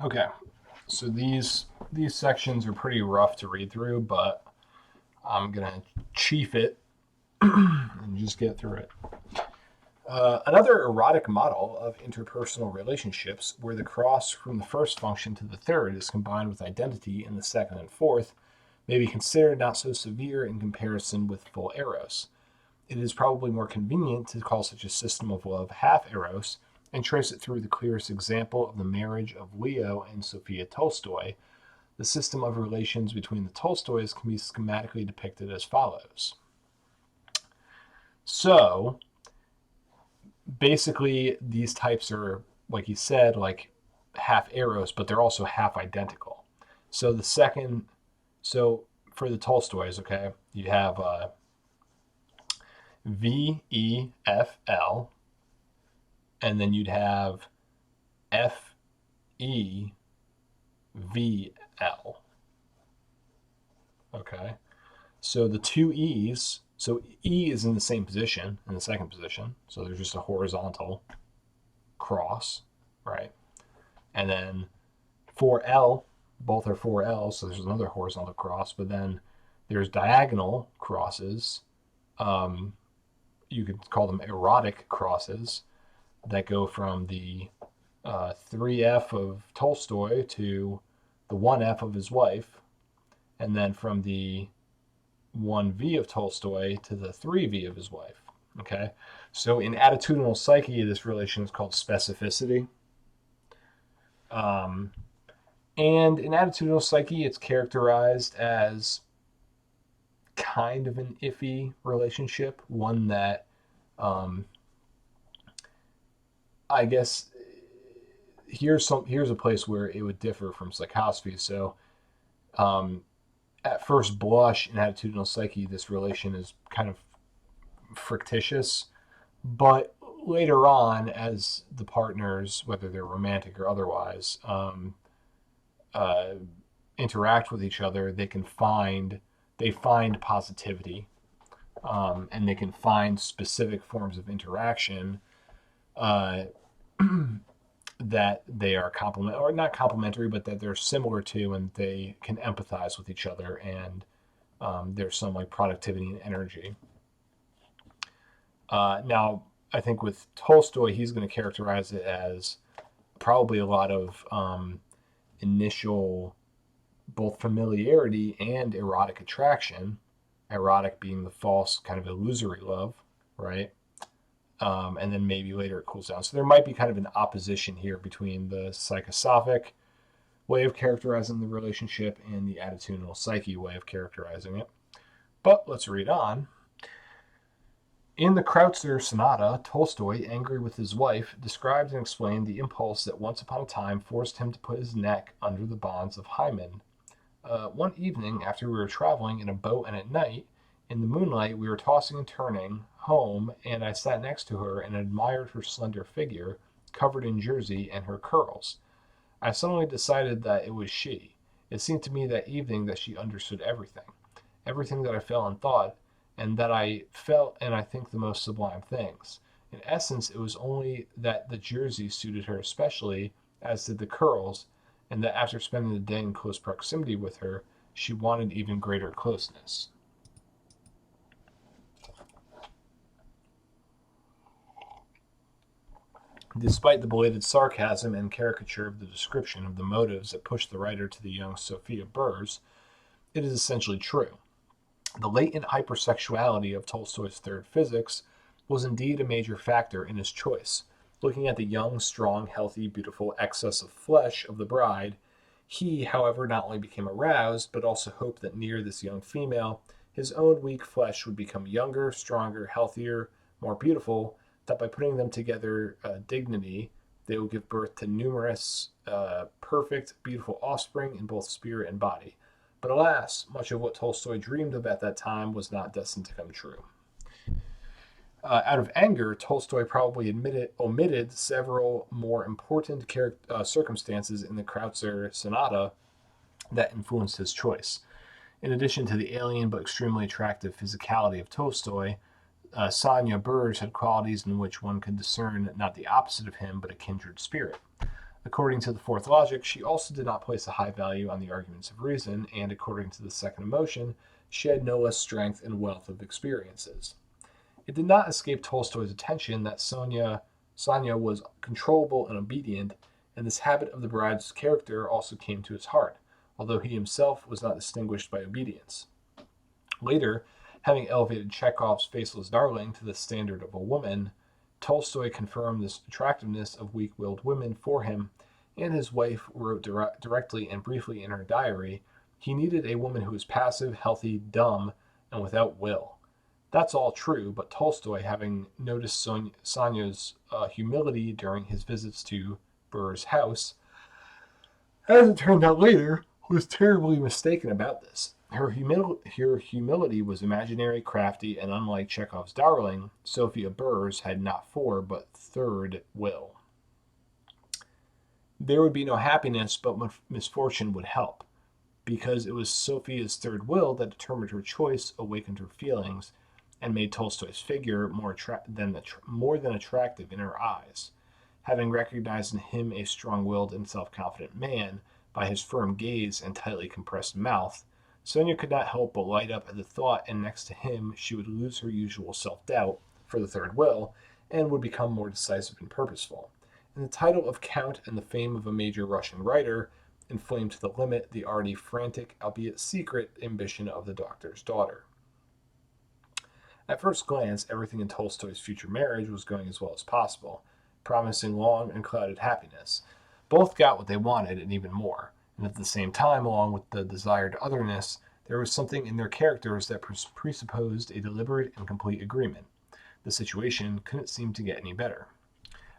Okay, so these sections are pretty rough to read through, but I'm gonna chief it and just get through it. Another erotic model of interpersonal relationships, where the cross from the first function to the third is combined with identity in the second and fourth, may be considered not so severe in comparison with full Eros. It is probably more convenient to call such a system of love half Eros and trace it through the clearest example of the marriage of Leo and Sophia Tolstoy. The system of relations between the Tolstoys can be schematically depicted as follows. So, basically, these types are, like you said, like half Eros, but they're also half identical. So, the second, so for the Tolstoys, okay, you have VEFL, and then you'd have FEVL. Okay. So the two E's, so E is in the same position, in the second position. So there's just a horizontal cross, right? And then 4L, both are 4L, so there's another horizontal cross, but then there's diagonal crosses. Um, you could call them erotic crosses that go from the 3F of Tolstoy to the 1F of his wife, and then from the 1V of Tolstoy to the 3V of his wife. Okay, so in attitudinal psyche, this relation is called specificity. Um, and in attitudinal psyche, it's characterized as kind of an iffy relationship, one that um, I guess here's a place where it would differ from psychosophy. So um, at first blush in attitudinal psyche, this relation is kind of fictitious, but later on, as the partners, whether they're romantic or otherwise, uh, interact with each other, they find positivity, and they can find specific forms of interaction uh, that they are complement or not complementary, but that they're similar to, and they can empathize with each other, and there's some like productivity and energy. Now, I think with Tolstoy, he's going to characterize it as probably a lot of initial both familiarity and erotic attraction. Erotic being the false kind of illusory love, right? And then maybe later it cools down. So there might be kind of an opposition here between the psychosophic way of characterizing the relationship and the attitudinal psyche way of characterizing it. But let's read on. In the Kreutzer Sonata, Tolstoy, angry with his wife, described and explained the impulse that once upon a time forced him to put his neck under the bonds of hymen. One evening, after we were traveling in a boat and at night, in the moonlight, we were tossing and turning home, and I sat next to her and admired her slender figure, covered in jersey, and her curls. I suddenly decided that it was she. It seemed to me that evening that she understood everything, everything that I felt and thought, and that I felt and I think the most sublime things. In essence, it was only that the jersey suited her especially, as did the curls, and that after spending the day in close proximity with her, she wanted even greater closeness. Despite the belated sarcasm and caricature of the description of the motives that pushed the writer to the young Sophia Burrs, it is essentially true. The latent hypersexuality of Tolstoy's third physics was indeed a major factor in his choice. Looking at the young, strong, healthy, beautiful excess of flesh of the bride, he, however, not only became aroused, but also hoped that near this young female, his own weak flesh would become younger, stronger, healthier, more beautiful, that by putting them together dignity, they will give birth to numerous, perfect, beautiful offspring in both spirit and body. But alas, much of what Tolstoy dreamed of at that time was not destined to come true. Out of anger, Tolstoy probably omitted several more important circumstances in the Kreutzer Sonata that influenced his choice. In addition to the alien but extremely attractive physicality of Tolstoy, Sonia Burge had qualities in which one could discern not the opposite of him, but a kindred spirit. According to the fourth logic, she also did not place a high value on the arguments of reason, and according to the second emotion, she had no less strength and wealth of experiences. It did not escape Tolstoy's attention that Sonya was controllable and obedient, and this habit of the bride's character also came to his heart, although he himself was not distinguished by obedience. Later, having elevated Chekhov's faceless darling to the standard of a woman, Tolstoy confirmed this attractiveness of weak-willed women for him, and his wife wrote directly and briefly in her diary, he needed a woman who was passive, healthy, dumb, and without will. That's all true, but Tolstoy, having noticed Sonya's humility during his visits to Burr's house, as it turned out later, was terribly mistaken about this. Her humility was imaginary, crafty, and unlike Chekhov's darling, Sophia Burr's had not four but third will. There would be no happiness, but misfortune would help, because it was Sophia's third will that determined her choice, awakened her feelings, and made Tolstoy's figure more than attractive in her eyes. Having recognized in him a strong-willed and self-confident man by his firm gaze and tightly compressed mouth, Sonya could not help but light up at the thought, and next to him she would lose her usual self-doubt for the third will, and would become more decisive and purposeful. And the title of Count and the fame of a major Russian writer inflamed to the limit the already frantic, albeit secret, ambition of the doctor's daughter. At first glance, everything in Tolstoy's future marriage was going as well as possible, promising long and clouded happiness. Both got what they wanted and even more, and at the same time, along with the desired otherness, there was something in their characters that presupposed a deliberate and complete agreement. The situation couldn't seem to get any better.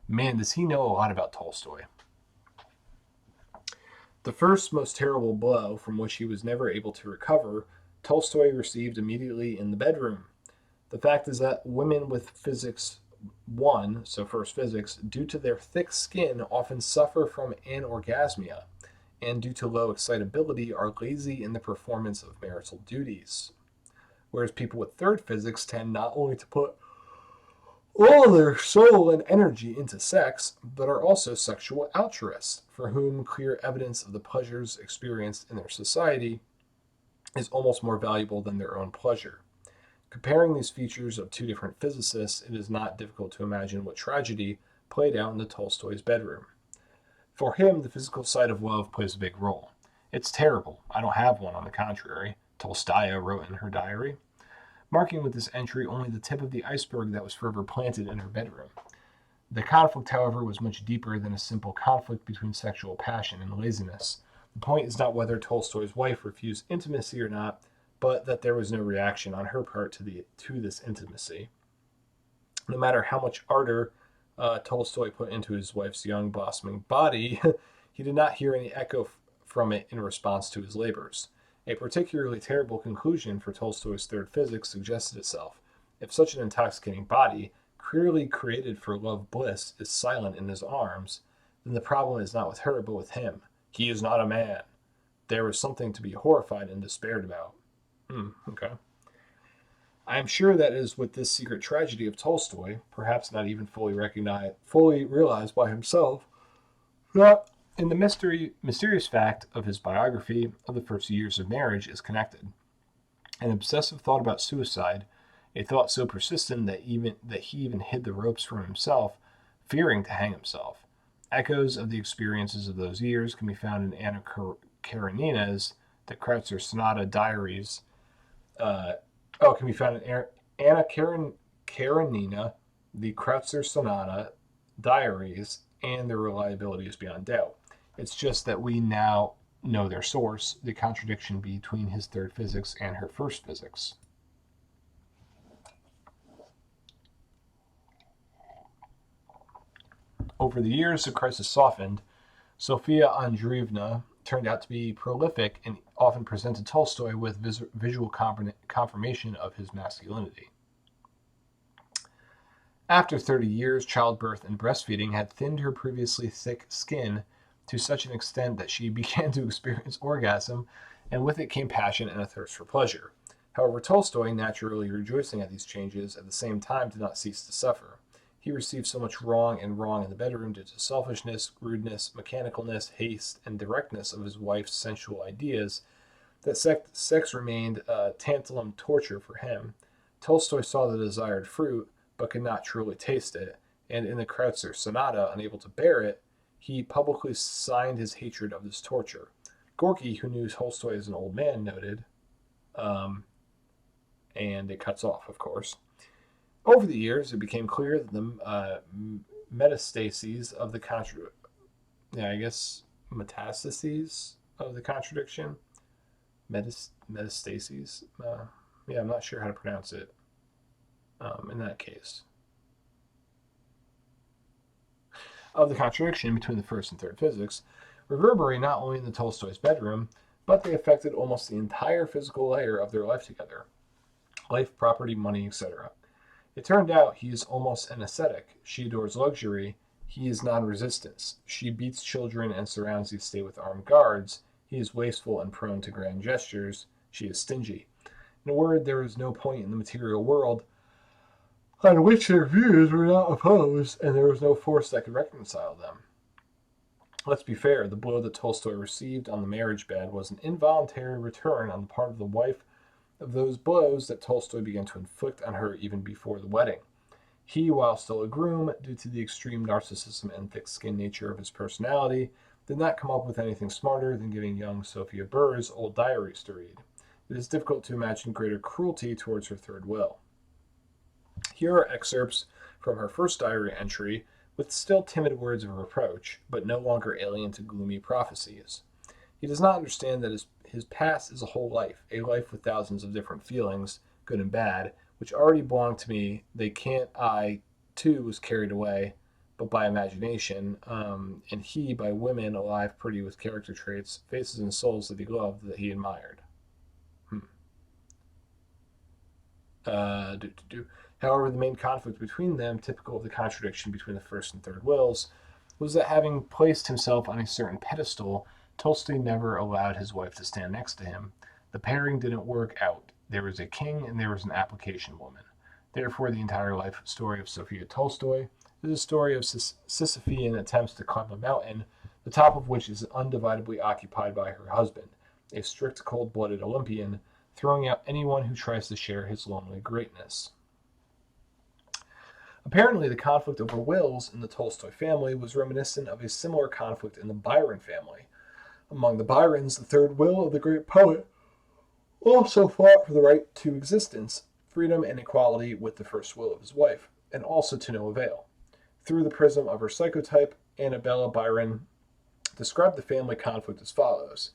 Man, does he know a lot about Tolstoy. The first most terrible blow, from which he was never able to recover, Tolstoy received immediately in the bedroom. The fact is that women with physics 1, so first physics, due to their thick skin often suffer from anorgasmia, and due to low excitability are lazy in the performance of marital duties. Whereas people with third physics tend not only to put all their soul and energy into sex, but are also sexual altruists, for whom clear evidence of the pleasures experienced in their society is almost more valuable than their own pleasure. Comparing these features of two different physicists, it is not difficult to imagine what tragedy played out in Tolstoy's bedroom. For him, the physical side of love plays a big role. It's terrible. I don't have one, on the contrary, Tolstaya wrote in her diary, marking with this entry only the tip of the iceberg that was forever planted in her bedroom. The conflict, however, was much deeper than a simple conflict between sexual passion and laziness. The point is not whether Tolstoy's wife refused intimacy or not, but that there was no reaction on her part to this intimacy. No matter how much ardor Tolstoy put into his wife's young, blossoming body, he did not hear any echo from it in response to his labors. A particularly terrible conclusion for Tolstoy's third physics suggested itself. If such an intoxicating body, clearly created for love bliss, is silent in his arms, then the problem is not with her, but with him. He is not a man. There is something to be horrified and despaired about. Okay. I am sure that it is with this secret tragedy of Tolstoy, perhaps not even fully realized by himself, that in the mysterious fact of his biography of the first years of marriage is connected. An obsessive thought about suicide, a thought so persistent that he even hid the ropes from himself, fearing to hang himself. Echoes of the experiences of those years can be found in Anna Karenina's The Kreutzer Sonata Diaries. Can be found in Anna Karenina, The Kreutzer Sonata Diaries, and their reliability is beyond doubt. It's just that we now know their source, the contradiction between his third physics and her first physics. Over the years, the crisis softened. Sofia Andreevna turned out to be prolific and often presented Tolstoy with visual confirmation of his masculinity. After 30 years, childbirth and breastfeeding had thinned her previously thick skin to such an extent that she began to experience orgasm, and with it came passion and a thirst for pleasure. However, Tolstoy, naturally rejoicing at these changes, at the same time did not cease to suffer. He received so much wrong in the bedroom due to selfishness, rudeness, mechanicalness, haste, and directness of his wife's sensual ideas that sex remained tantalum torture for him. Tolstoy saw the desired fruit, but could not truly taste it, and in the Kreutzer Sonata, unable to bear it, he publicly signed his hatred of this torture. Gorky, who knew Tolstoy as an old man, noted, um, and it cuts off, of course. Over the years, it became clear that the metastases of the metastases of the contradiction, metastases. I'm not sure how to pronounce it. In that case, of the contradiction between the first and third physics reverberate not only in the Tolstoy's bedroom, but they affected almost the entire physical layer of their life together: life, property, money, etc. It turned out he is almost an ascetic. She adores luxury. He is non-resistance. She beats children and surrounds the estate with armed guards. He is wasteful and prone to grand gestures. She is stingy. In a word, there is no point in the material world on which their views were not opposed, and there was no force that could reconcile them. Let's be fair, the blow that Tolstoy received on the marriage bed was an involuntary return on the part of the wife of those blows that Tolstoy began to inflict on her even before the wedding. He, while still a groom, due to the extreme narcissism and thick-skinned nature of his personality, did not come up with anything smarter than giving young Sophia Burrs old diaries to read. It is difficult to imagine greater cruelty towards her third will. Here are excerpts from her first diary entry, with still timid words of reproach, but no longer alien to gloomy prophecies. He does not understand that his past is a whole life, a life with thousands of different feelings, good and bad, which already belong to me. They can't. I, too, was carried away, but by imagination, and he by women alive, pretty, with character traits, faces and souls that he loved, that he admired. However, the main conflict between them, typical of the contradiction between the first and third wills, was that having placed himself on a certain pedestal, Tolstoy never allowed his wife to stand next to him. The pairing didn't work out. There was a king and there was an application woman. Therefore, the entire life story of Sophia Tolstoy is a story of Sisyphean attempts to climb a mountain, the top of which is undividedly occupied by her husband, a strict, cold-blooded Olympian, throwing out anyone who tries to share his lonely greatness. Apparently, the conflict over wills in the Tolstoy family was reminiscent of a similar conflict in the Byron family. Among the Byrons, the third will of the great poet also fought for the right to existence, freedom, and equality with the first will of his wife, and also to no avail. Through the prism of her psychotype, Annabella Byron described the family conflict as follows: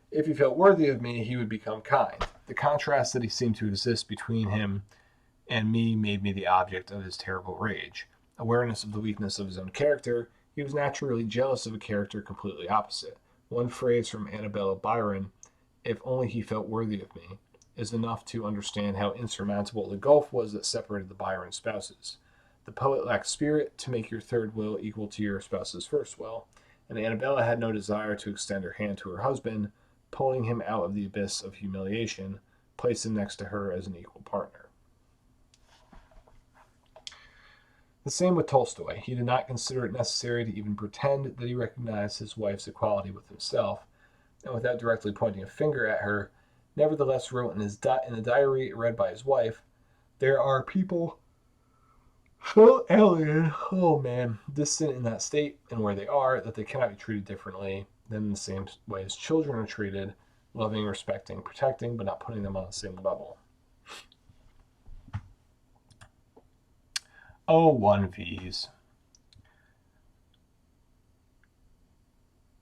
if he felt worthy of me, he would become kind. The contrast that he seemed to exist between him and me made me the object of his terrible rage. Awareness of the weakness of his own character, he was naturally jealous of a character completely opposite. One phrase from Annabella Byron, if only he felt worthy of me, is enough to understand how insurmountable the gulf was that separated the Byron spouses. The poet lacked spirit to make your third will equal to your spouse's first will, and Annabella had no desire to extend her hand to her husband, pulling him out of the abyss of humiliation, place him next to her as an equal partner. The same with Tolstoy. He did not consider it necessary to even pretend that he recognized his wife's equality with himself, and without directly pointing a finger at her, nevertheless wrote in the diary read by his wife, "There are people so alien, distant in that state and where they are, that they cannot be treated differently than in the same way as children are treated, loving, respecting, protecting, but not putting them on the same level." Oh, 1Vs.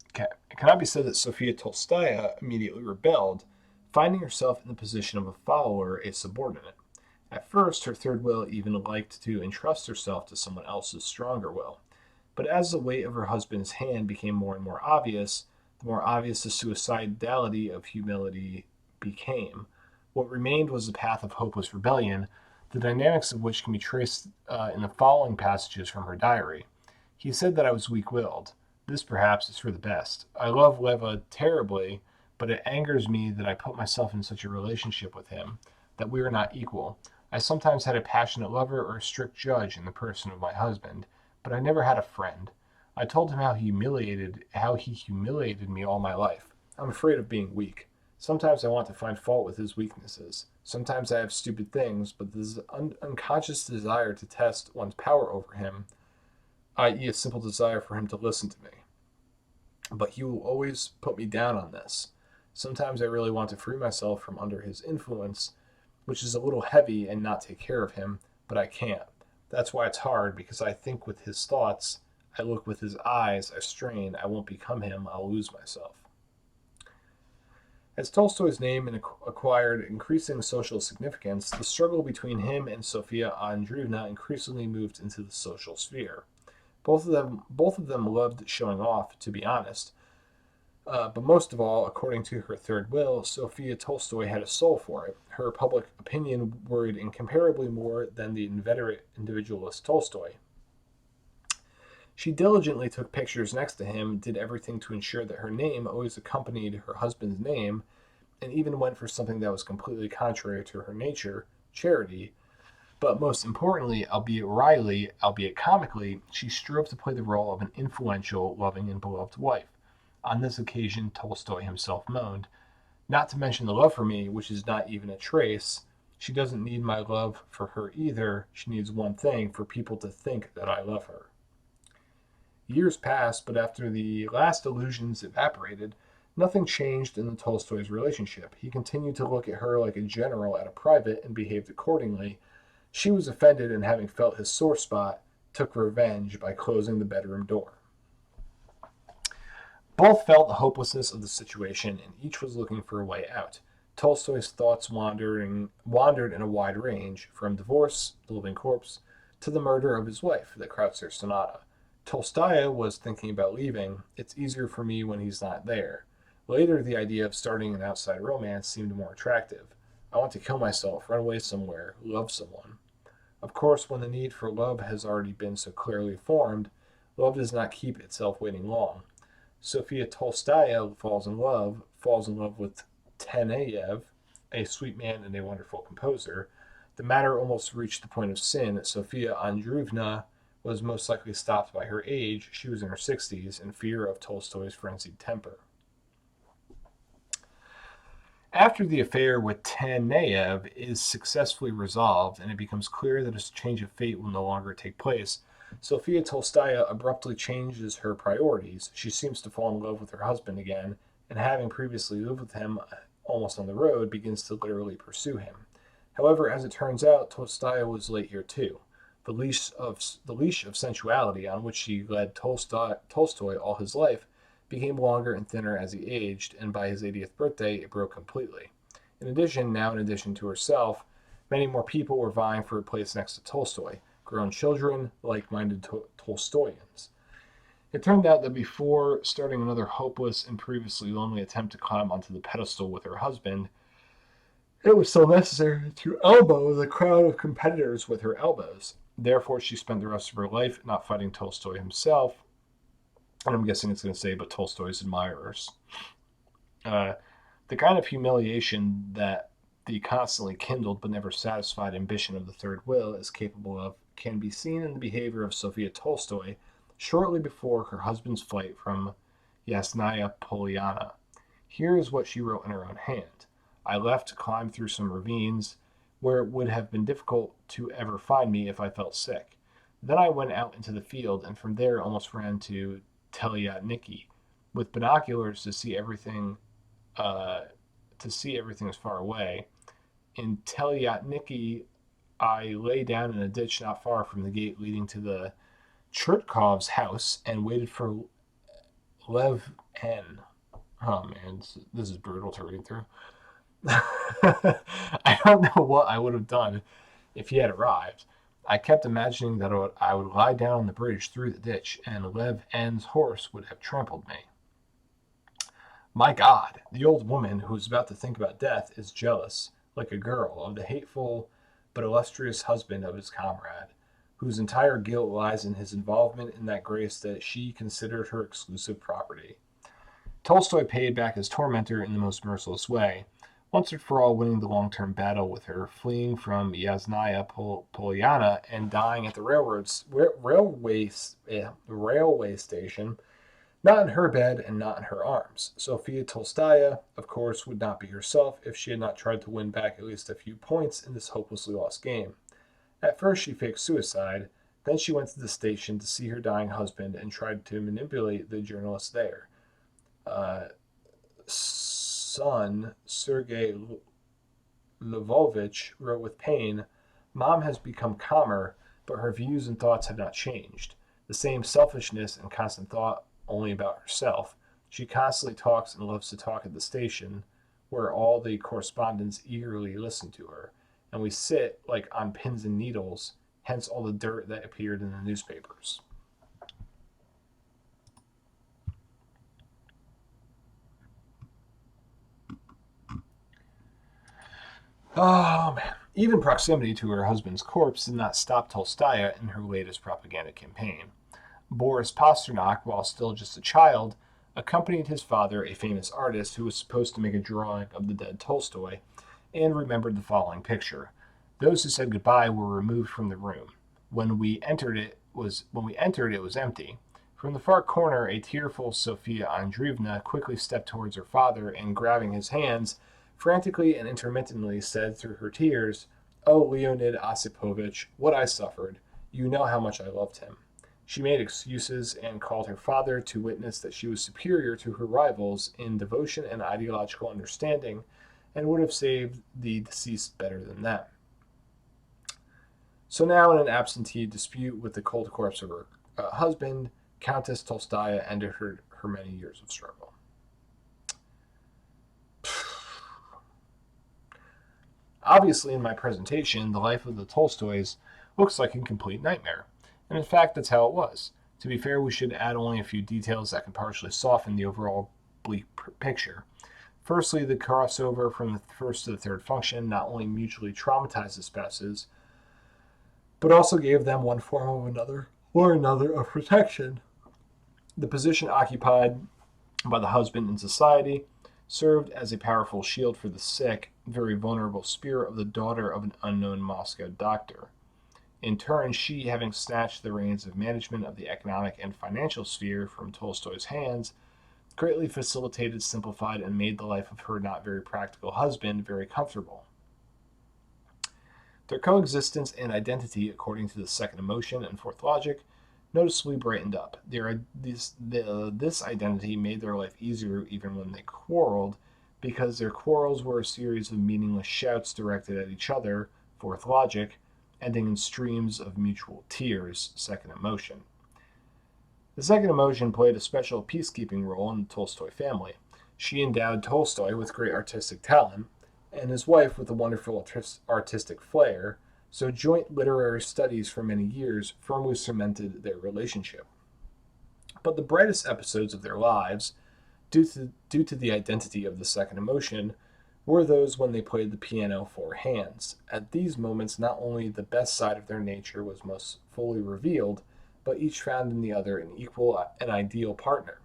Okay. It cannot be said that Sophia Tolstaya immediately rebelled, finding herself in the position of a follower, a subordinate. At first, her third will even liked to entrust herself to someone else's stronger will. But as the weight of her husband's hand became more and more obvious, the more obvious the suicidality of humility became. What remained was the path of hopeless rebellion, the dynamics of which can be traced in the following passages from her diary. He said that I was weak-willed. This, perhaps, is for the best. I love Leva terribly, but it angers me that I put myself in such a relationship with him, that we are not equal. I sometimes had a passionate lover or a strict judge in the person of my husband, but I never had a friend. I told him how he humiliated me all my life. I'm afraid of being weak. Sometimes I want to find fault with his weaknesses. Sometimes I have stupid things, but this unconscious desire to test one's power over him, i.e., a simple desire for him to listen to me. But he will always put me down on this. Sometimes I really want to free myself from under his influence, which is a little heavy, and not take care of him, but I can't. That's why it's hard, because I think with his thoughts, I look with his eyes, I strain, I won't become him, I'll lose myself. As Tolstoy's name acquired increasing social significance, the struggle between him and Sofia Andreevna increasingly moved into the social sphere. Both of them loved showing off, to be honest. But most of all, according to her third will, Sophia Tolstoy had a soul for it. Her public opinion worried incomparably more than the inveterate individualist Tolstoy. She diligently took pictures next to him, did everything to ensure that her name always accompanied her husband's name, and even went for something that was completely contrary to her nature, charity. But most importantly, albeit wryly, albeit comically, she strove to play the role of an influential, loving, and beloved wife. On this occasion, Tolstoy himself moaned, "Not to mention the love for me, which is not even a trace. She doesn't need my love for her either. She needs one thing, for people to think that I love her." Years passed, but after the last illusions evaporated, nothing changed in the Tolstoy's relationship. He continued to look at her like a general at a private and behaved accordingly. She was offended, and having felt his sore spot, took revenge by closing the bedroom door. Both felt the hopelessness of the situation, and each was looking for a way out. Tolstoy's thoughts wandered in a wide range, from divorce, the living corpse, to the murder of his wife, the Kreutzer Sonata. Tolstaya was thinking about leaving. It's easier for me when he's not there. Later, the idea of starting an outside romance seemed more attractive. I want to kill myself, run away somewhere, love someone. Of course, when the need for love has already been so clearly formed, love does not keep itself waiting long. Sophia Tolstaya falls in love with Taneyev, a sweet man and a wonderful composer. The matter almost reached the point of sin. Sophia Andreevna was most likely stopped by her age. She was in her 60s, in fear of Tolstoy's frenzied temper. After the affair with Taneyev is successfully resolved and it becomes clear that a change of fate will no longer take place, Sophia Tolstaya abruptly changes her priorities. She seems to fall in love with her husband again, and having previously lived with him almost on the road, begins to literally pursue him. However, as it turns out, Tolstaya was late here too. The leash of sensuality on which she led Tolstoy all his life became longer and thinner as he aged, and by his 80th birthday, it broke completely. In addition to herself, many more people were vying for a place next to Tolstoy, grown children, like-minded Tolstoyans. It turned out that before starting another hopeless and previously lonely attempt to climb onto the pedestal with her husband, it was still necessary to elbow the crowd of competitors with her elbows. Therefore, she spent the rest of her life not fighting Tolstoy himself, and I'm guessing it's going to say, but Tolstoy's admirers. The kind of humiliation that the constantly kindled but never satisfied ambition of the third will is capable of can be seen in the behavior of Sophia Tolstoy shortly before her husband's flight from Yasnaya Polyana. Here is what she wrote in her own hand. I left to climb through some ravines where it would have been difficult to ever find me if I felt sick. Then I went out into the field, and from there almost ran to Telyatniki, with binoculars to see everything as far away. In Telyatniki, I lay down in a ditch not far from the gate leading to the Chertkov's house and waited for Lev N. Oh man, this is brutal to read through. I don't know what I would have done if he had arrived. I kept imagining that I would lie down on the bridge through the ditch, and Lev N's horse would have trampled me. My God, the old woman who is about to think about death is jealous, like a girl, of the hateful but illustrious husband of his comrade, whose entire guilt lies in his involvement in that grace that she considered her exclusive property. Tolstoy paid back his tormentor in the most merciless way. once and for all winning the long-term battle with her, fleeing from Yasnaya Polyana and dying at the railway station, not in her bed and not in her arms. Sophia Tolstaya, of course, would not be herself if she had not tried to win back at least a few points in this hopelessly lost game. At first, she faked suicide. Then she went to the station to see her dying husband and tried to manipulate the journalist there. Uh, Son, Sergei Lvovich, wrote with pain, "Mom has become calmer, but her views and thoughts have not changed. The same selfishness and constant thought only about herself. She constantly talks and loves to talk at the station, where all the correspondents eagerly listen to her, and we sit like on pins and needles, hence all the dirt that appeared in the newspapers." Oh man. Even proximity to her husband's corpse did not stop Tolstaya in her latest propaganda campaign. Boris Pasternak, while still just a child, accompanied his father, a famous artist who was supposed to make a drawing of the dead Tolstoy, and remembered the following picture. Those who said goodbye were removed from the room. When we entered it was empty. From the far corner, a tearful Sofia Andreevna quickly stepped towards her father and, grabbing his hands, frantically and intermittently said through her tears, "Oh, Leonid Osipovich, what I suffered. You know how much I loved him." She made excuses and called her father to witness that she was superior to her rivals in devotion and ideological understanding and would have saved the deceased better than them. So now, in an absentee dispute with the cold corpse of her husband, Countess Tolstaya ended her many years of struggle. Obviously, in my presentation, the life of the Tolstoys looks like a complete nightmare. And in fact, that's how it was. To be fair, we should add only a few details that can partially soften the overall bleak picture. Firstly, the crossover from the first to the third function not only mutually traumatized the spouses, but also gave them one form of another or another of protection. The position occupied by the husband in society served as a powerful shield for the sick, very vulnerable spirit of the daughter of an unknown Moscow doctor. In turn, she, having snatched the reins of management of the economic and financial sphere from Tolstoy's hands, greatly facilitated, simplified, and made the life of her not very practical husband very comfortable. Their coexistence and identity, according to the second emotion and fourth logic, noticeably brightened up. This identity made their life easier even when they quarreled, because their quarrels were a series of meaningless shouts directed at each other, fourth logic, ending in streams of mutual tears, second emotion. The second emotion played a special peacekeeping role in the Tolstoy family. She endowed Tolstoy with great artistic talent, and his wife with a wonderful artistic flair, so joint literary studies for many years firmly cemented their relationship. But the brightest episodes of their lives, due to the identity of the second emotion, were those when they played the piano four hands. At these moments, not only the best side of their nature was most fully revealed, but each found in the other an equal and ideal partner.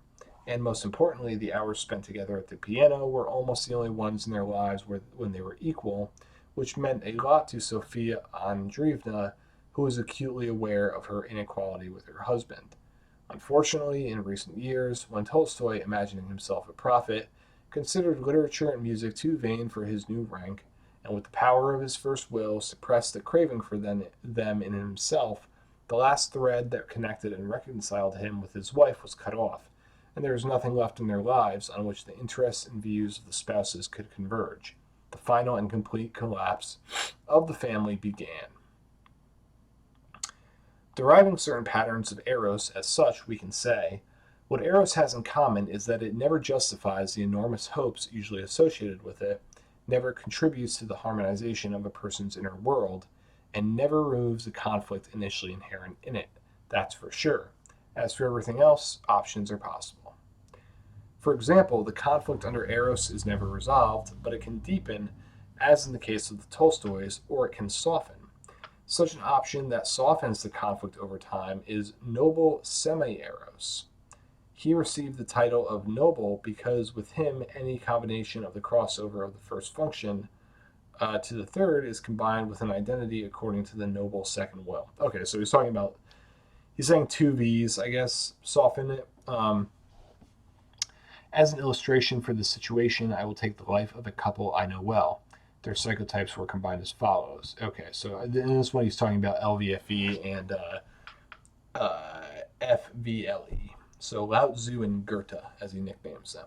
And most importantly, the hours spent together at the piano were almost the only ones in their lives when they were equal, which meant a lot to Sofia Andreevna, who was acutely aware of her inequality with her husband. Unfortunately, in recent years, when Tolstoy, imagining himself a prophet, considered literature and music too vain for his new rank, and with the power of his first will suppressed the craving for them in himself, the last thread that connected and reconciled him with his wife was cut off, and there was nothing left in their lives on which the interests and views of the spouses could converge. The final and complete collapse of the family began. Deriving certain patterns of Eros as such, we can say, what Eros has in common is that it never justifies the enormous hopes usually associated with it, never contributes to the harmonization of a person's inner world, and never removes the conflict initially inherent in it. That's for sure. As for everything else, options are possible. For example, the conflict under Eros is never resolved, but it can deepen, as in the case of the Tolstoys, or it can soften. Such an option that softens the conflict over time is noble semi-Eros. He received the title of noble because with him any combination of the crossover of the first function to the third is combined with an identity according to the noble second will. Okay, so he's saying two V's, I guess, soften it. As an illustration for this situation, I will take the life of a couple I know well. Their psychotypes were combined as follows. Okay, so in this one he's talking about LVFE and FVLE. So Lao Tzu and Goethe, as he nicknames them.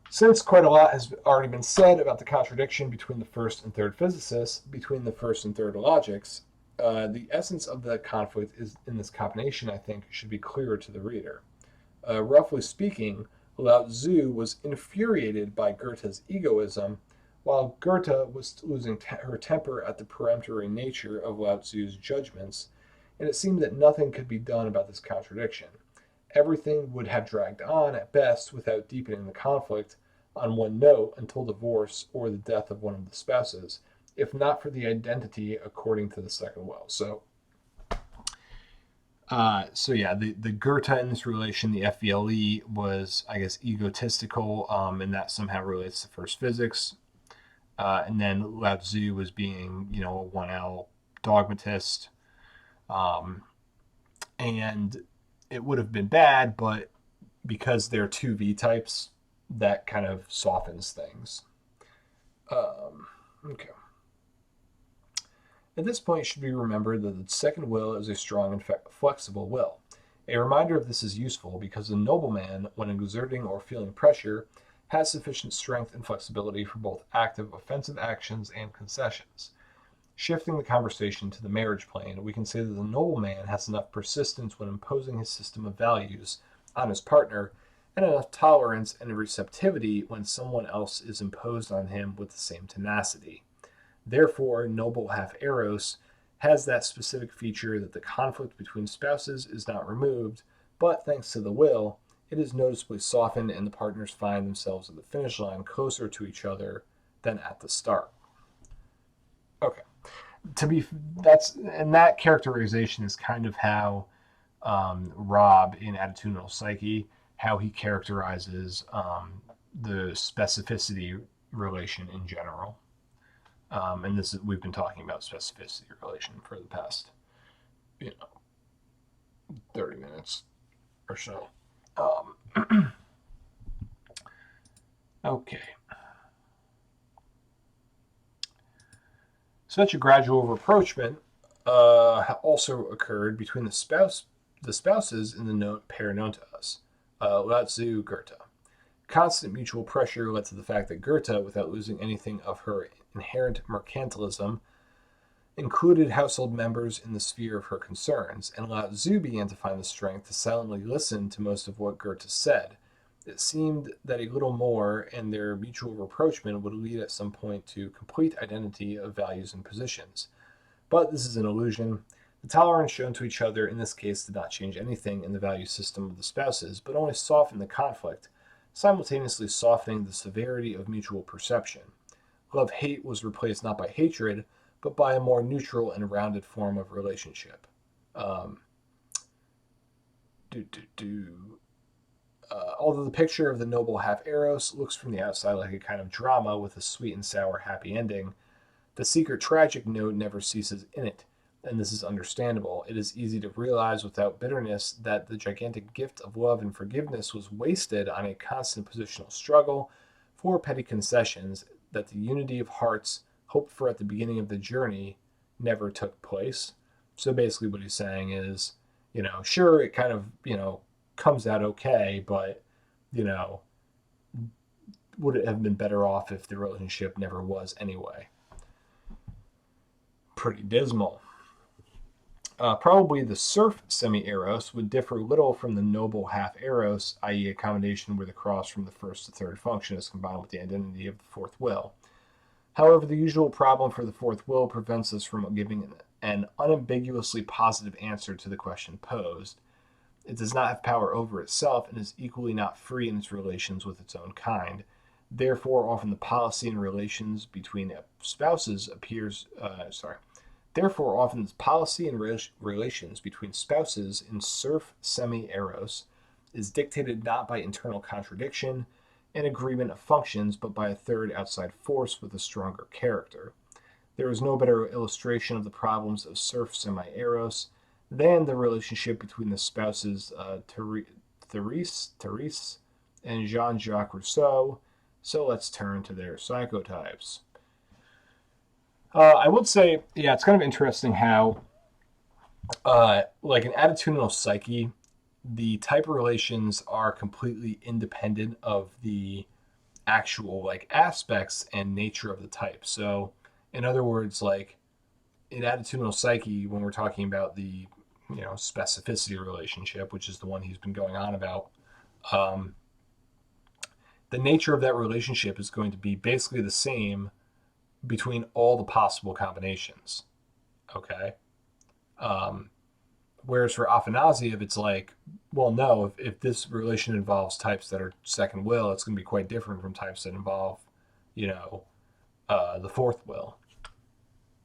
Since quite a lot has already been said about the contradiction between the first and third physicists, between the first and third logics, the essence of the conflict is in this combination, I think, should be clearer to the reader. Roughly speaking, Lao Tzu was infuriated by Goethe's egoism, while Goethe was losing her temper at the peremptory nature of Lao Tzu's judgments, and it seemed that nothing could be done about this contradiction. Everything would have dragged on at best without deepening the conflict on one note until divorce or the death of one of the spouses, if not for the identity according to the second will. So yeah, the Goethe in this relation, the FVLE, was, I guess, egotistical, and that somehow relates to first physics. And then Lao Tzu was being, a 1L dogmatist. And it would have been bad, but because they're two V types, that kind of softens things. Okay. At this point, it should be remembered that the second will is a strong and flexible will. A reminder of this is useful because the nobleman, when exerting or feeling pressure, has sufficient strength and flexibility for both active offensive actions and concessions. Shifting the conversation to the marriage plane, we can say that the nobleman has enough persistence when imposing his system of values on his partner, and enough tolerance and receptivity when someone else is imposed on him with the same tenacity. Therefore, noble half Eros has that specific feature that the conflict between spouses is not removed, but thanks to the will, it is noticeably softened and the partners find themselves at the finish line closer to each other than at the start. Okay. That characterization is kind of how Rob in Attitudinal Psyche, how he characterizes the specificity relation in general. And we've been talking about specificity relation for the past, 30 minutes or so. Okay. Such a gradual rapprochement also occurred between the spouses in the pair known to us, Lao Tzu, Goethe. Constant mutual pressure led to the fact that Goethe, without losing anything of her inherent mercantilism, included household members in the sphere of her concerns, and Lao Tzu began to find the strength to silently listen to most of what Goethe said. It seemed that a little more, and their mutual rapprochement would lead at some point to complete identity of values and positions. But this is an illusion. The tolerance shown to each other in this case did not change anything in the value system of the spouses, but only softened the conflict, simultaneously softening the severity of mutual perception. Love-hate was replaced not by hatred, but by a more neutral and rounded form of relationship. Although the picture of the noble half Eros looks from the outside like a kind of drama with a sweet and sour happy ending, the secret tragic note never ceases in it, and this is understandable. It is easy to realize without bitterness that the gigantic gift of love and forgiveness was wasted on a constant positional struggle for petty concessions, that the unity of hearts hoped for at the beginning of the journey never took place. So basically what he's saying is, sure, it kind of, comes out okay, but, would it have been better off if the relationship never was anyway? Pretty dismal. Probably the serf semi-Eros would differ little from the noble half-Eros, i.e. a combination where the cross from the first to third function is combined with the identity of the fourth will. However, the usual problem for the fourth will prevents us from giving an unambiguously positive answer to the question posed. It does not have power over itself and is equally not free in its relations with its own kind. Therefore, often the policy in relations between spouses Therefore, often the policy and relations between spouses in serf semi-Eros is dictated not by internal contradiction and agreement of functions, but by a third outside force with a stronger character. There is no better illustration of the problems of serf semi-eros than the relationship between the spouses Therese and Jean-Jacques Rousseau. So let's turn to their psychotypes. I would say, yeah, it's kind of interesting how, like an attitudinal psyche, the type relations are completely independent of the actual like aspects and nature of the type. So, in other words, like in attitudinal psyche, when we're talking about the specificity relationship, which is the one he's been going on about, um, the nature of that relationship is going to be basically the same between all the possible combinations. Okay. Um, Whereas for Afanasiev, it's like, well, no, if this relation involves types that are second will, it's going to be quite different from types that involve, you know, the fourth will.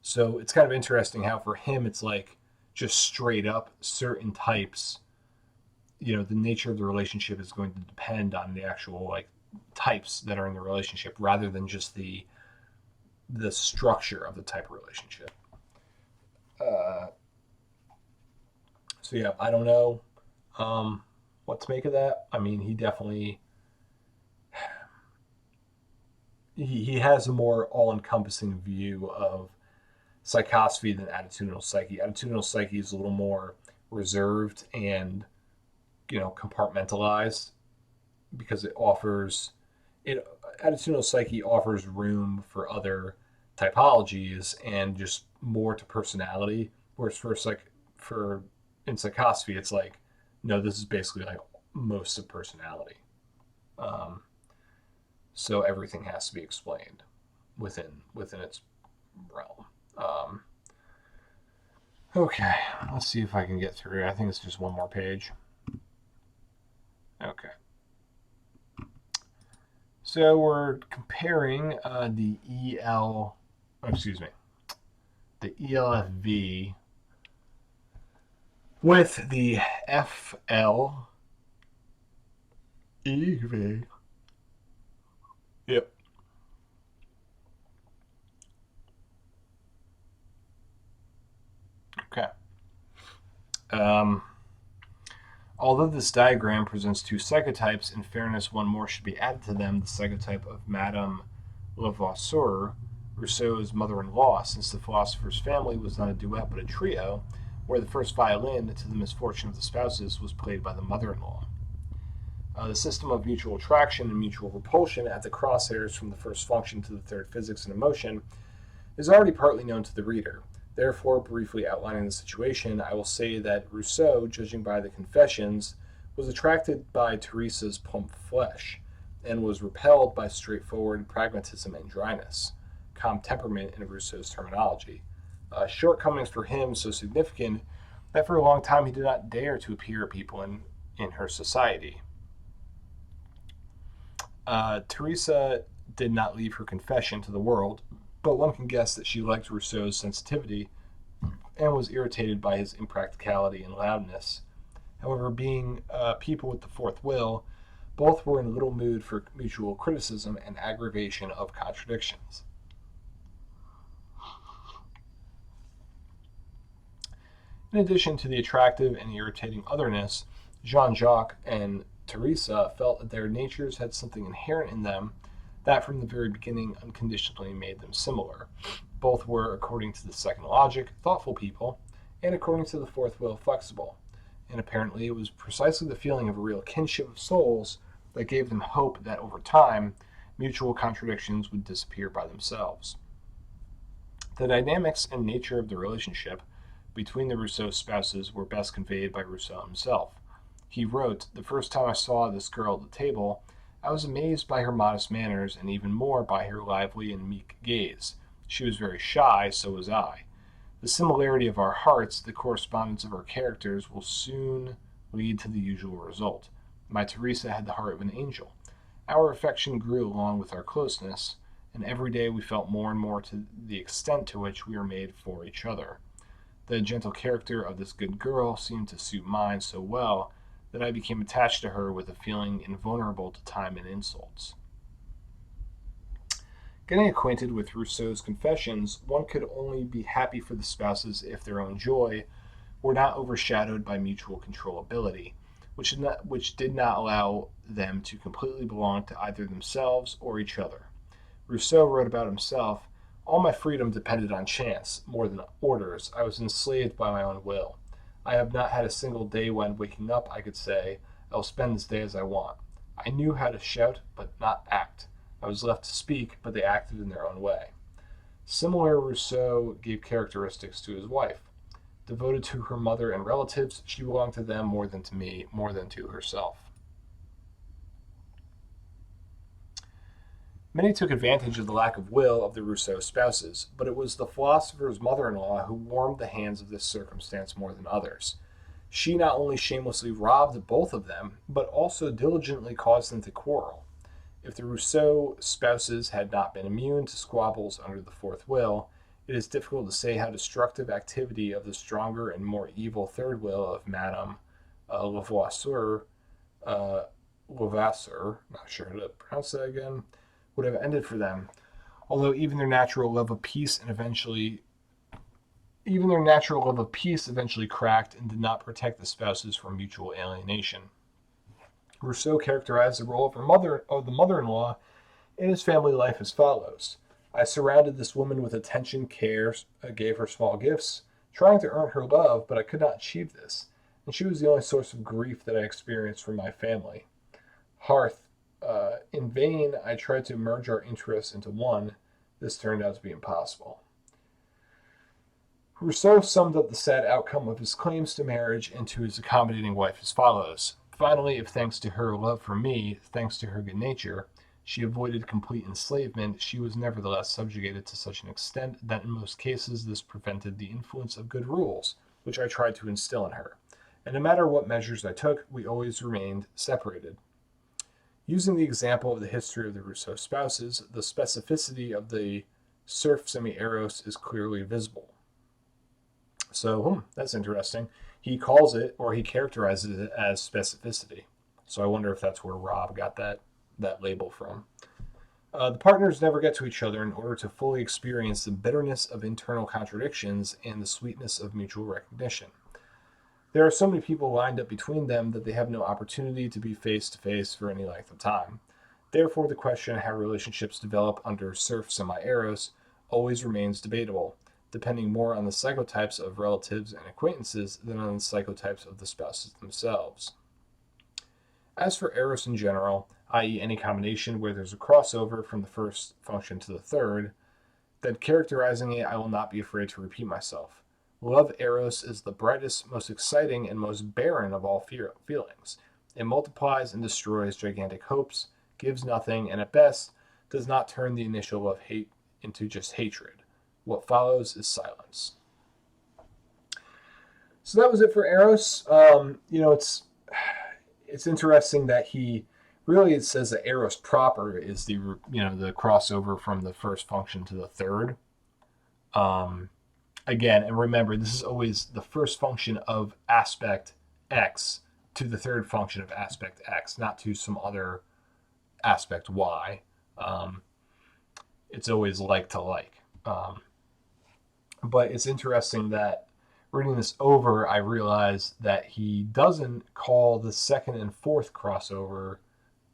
So it's kind of interesting how for him it's like just straight up certain types. The nature of the relationship is going to depend on the actual like types that are in the relationship rather than just the structure of the type of relationship. Uh, so yeah, I don't know what to make of that. I mean, he has a more all-encompassing view of psychosophy than attitudinal psyche. Attitudinal psyche is a little more reserved and compartmentalized because it attitudinal psyche offers room for other typologies and just more to personality. Whereas for in psychosophy, it's like no, this is basically like most of personality. Um, so everything has to be explained within its realm. Okay, let's see if I can get through. I think it's just one more page. Okay. So we're comparing the ELFV with the FLEV. Yep. Okay. Um, Although this diagram presents two psychotypes, in fairness, one more should be added to them, the psychotype of Madame Levasseur, Rousseau's mother-in-law, since the philosopher's family was not a duet but a trio, where the first violin, to the misfortune of the spouses, was played by the mother-in-law. The system of mutual attraction and mutual repulsion at the crosshairs from the first function to the third, physics and emotion, is already partly known to the reader. Therefore, briefly outlining the situation, I will say that Rousseau, judging by the Confessions, was attracted by Teresa's plump flesh, and was repelled by straightforward pragmatism and dryness, calm temperament in Rousseau's terminology. Shortcomings for him so significant that for a long time he did not dare to appear at people in her society. Teresa did not leave her confession to the world, but one can guess that she liked Rousseau's sensitivity and was irritated by his impracticality and loudness. However, being people with the fourth will, both were in little mood for mutual criticism and aggravation of contradictions. In addition to the attractive and irritating otherness, Jean Jacques and Teresa felt that their natures had something inherent in them that from the very beginning unconditionally made them similar. Both were, according to the second logic, thoughtful people, and according to the fourth will, flexible. And apparently it was precisely the feeling of a real kinship of souls that gave them hope that over time, mutual contradictions would disappear by themselves. The dynamics and nature of the relationship between the Rousseau spouses were best conveyed by Rousseau himself. He wrote, "The first time I saw this girl at the table, I was amazed by her modest manners and even more by her lively and meek gaze. She was very shy, so was I. The similarity of our hearts, the correspondence of our characters, will soon lead to the usual result. My Teresa had the heart of an angel. Our affection grew along with our closeness, and every day we felt more and more to the extent to which we were made for each other. The gentle character of this good girl seemed to suit mine so well that I became attached to her with a feeling invulnerable to time and insults. Getting acquainted with Rousseau's Confessions, one could only be happy for the spouses if their own joy were not overshadowed by mutual controllability, which did not allow them to completely belong to either themselves or each other. Rousseau wrote about himself: "All my freedom depended on chance, more than orders. I was enslaved by my own will. I have not had a single day when, waking up, I could say, I will spend this day as I want. I knew how to shout, but not act. I was left to speak, but they acted in their own way." Similar, Rousseau gave characteristics to his wife. Devoted to her mother and relatives, she belonged to them more than to me, more than to herself. Many took advantage of the lack of will of the Rousseau spouses, but it was the philosopher's mother-in-law who warmed the hands of this circumstance more than others. She not only shamelessly robbed both of them, but also diligently caused them to quarrel. If the Rousseau spouses had not been immune to squabbles under the fourth will, it is difficult to say how destructive activity of the stronger and more evil third will of Madame Lavoisier, Levasseur, not sure how to pronounce that again, would have ended for them. Although even their natural love of peace eventually cracked and did not protect the spouses from mutual alienation. Rousseau characterized the role of the mother-in-law in his family life as follows: "I surrounded this woman with attention, cares, gave her small gifts, trying to earn her love, but I could not achieve this, and she was the only source of grief that I experienced from my family. Hearth, in vain I tried to merge our interests into one. This turned out to be impossible." Rousseau summed up the sad outcome of his claims to marriage and to his accommodating wife as follows: "Finally, if thanks to her love for me, thanks to her good nature, she avoided complete enslavement, she was nevertheless subjugated to such an extent that in most cases this prevented the influence of good rules, which I tried to instill in her. And no matter what measures I took, we always remained separated." Using the example of the history of the Rousseau spouses, the specificity of the serf semi-eros is clearly visible. So, that's interesting. He calls it, or he characterizes it as specificity. So I wonder if that's where Rob got that label from. The partners never get to each other in order to fully experience the bitterness of internal contradictions and the sweetness of mutual recognition. There are so many people lined up between them that they have no opportunity to be face to face for any length of time. Therefore, the question of how relationships develop under serf semi-eros always remains debatable, depending more on the psychotypes of relatives and acquaintances than on the psychotypes of the spouses themselves. As for Eros in general, i.e. any combination where there's a crossover from the first function to the third, then characterizing it, I will not be afraid to repeat myself. Love Eros is the brightest, most exciting, and most barren of all feelings. It multiplies and destroys gigantic hopes, gives nothing, and at best does not turn the initial love hate into just hatred. What follows is silence. So that was it for Eros. It's interesting that it says that Eros proper is the crossover from the first function to the third. Again, and remember, this is always the first function of aspect X to the third function of aspect X, not to some other aspect Y. It's always like to like. But it's interesting that reading this over, I realized that he doesn't call the second and fourth crossover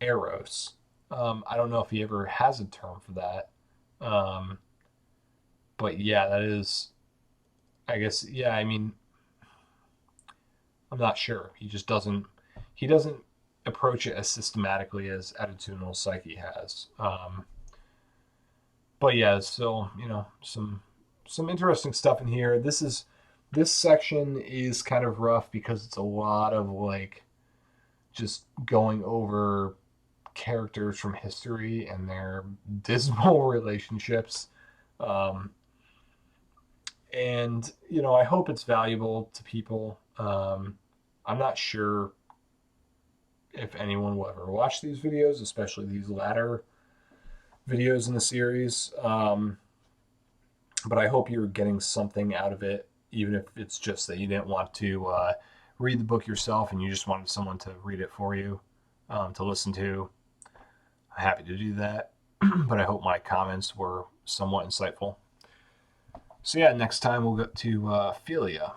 Eros. I don't know if he ever has a term for that. But yeah, that is, I guess, yeah, I mean, I'm not sure. He doesn't approach it as systematically as attitudinal psyche has. But yeah, so, some interesting stuff in here. This section is kind of rough because it's a lot of just going over characters from history and their dismal relationships. And I hope it's valuable to people. I'm not sure if anyone will ever watch these videos, especially these latter videos in the series. But I hope you're getting something out of it, even if it's just that you didn't want to read the book yourself and you just wanted someone to read it for you, to listen to, I'm happy to do that. But I hope my comments were somewhat insightful. So yeah, next time we'll go to philia.